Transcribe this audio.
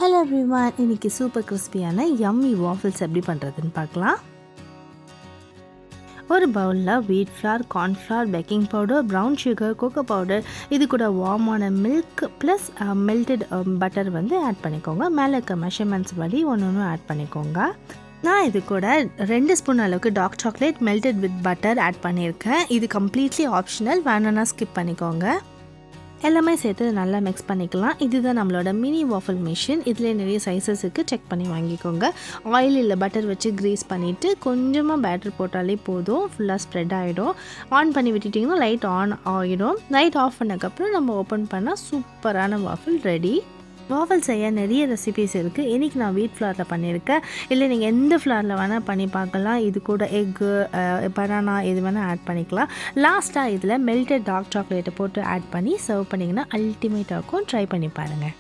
Hello everyone, இன்றைக்கி super கிறிஸ்பியான yummy waffles எப்படி பண்ணுறதுன்னு பார்க்கலாம். ஒரு பவுலில் wheat flour, cornflour, baking powder, brown sugar, cocoa powder, இது கூட வார்மான milk plus melted butter add பண்ணிக்கோங்க. மேலே இருக்க மெஷர்மெண்ட்ஸ் படி ஒன்று ஆட் பண்ணிக்கோங்க. நான் இது கூட 2 ஸ்பூன் அளவுக்கு dark chocolate melted with butter add பண்ணியிருக்கேன். இது கம்ப்ளீட்லி ஆப்ஷனல், வேணும்னா ஸ்கிப் பண்ணிக்கோங்க. எல்லாமே சேர்த்து நல்லா மிக்ஸ் பண்ணிக்கலாம். இதுதான் நம்மளோட மினி வாஃபிள் மிஷின். இதில் நிறைய சைஸஸ் இருக்குது, செக் பண்ணி வாங்கிக்கோங்க. ஆயில் இல்லை பட்டர் வச்சு க்ரீஸ் பண்ணிவிட்டு கொஞ்சமாக பேட்டர் போட்டாலே போதும், ஃபுல்லாக ஸ்ப்ரெட் ஆகிடும். ஆன் பண்ணி விட்டுட்டிங்கன்னா லைட் ஆன் ஆகிடும். லைட் ஆஃப் பண்ணக்கப்புறம் நம்ம ஓப்பன் பண்ணால் சூப்பரான வாஃபிள் ரெடி. வாஃபிள் செய்ய நிறைய ரெசிபீஸ் இருக்குது. இன்றைக்கி நான் வீட் ஃப்ளாரில் பண்ணியிருக்கேன். இல்லை நீங்கள் எந்த ஃப்ளாரில் வேணால் பண்ணி பார்க்கலாம். இது கூட எக்கு, பனானா இது வேணால் ஆட் பண்ணிக்கலாம். லாஸ்ட்டாக இதில் மெல்டட் டார்க் சாக்லேட்டை போட்டு ஆட் பண்ணி சர்வ் பண்ணிங்கன்னா அல்டிமேட்டாக இருக்கும். ட்ரை பண்ணி பாருங்கள்.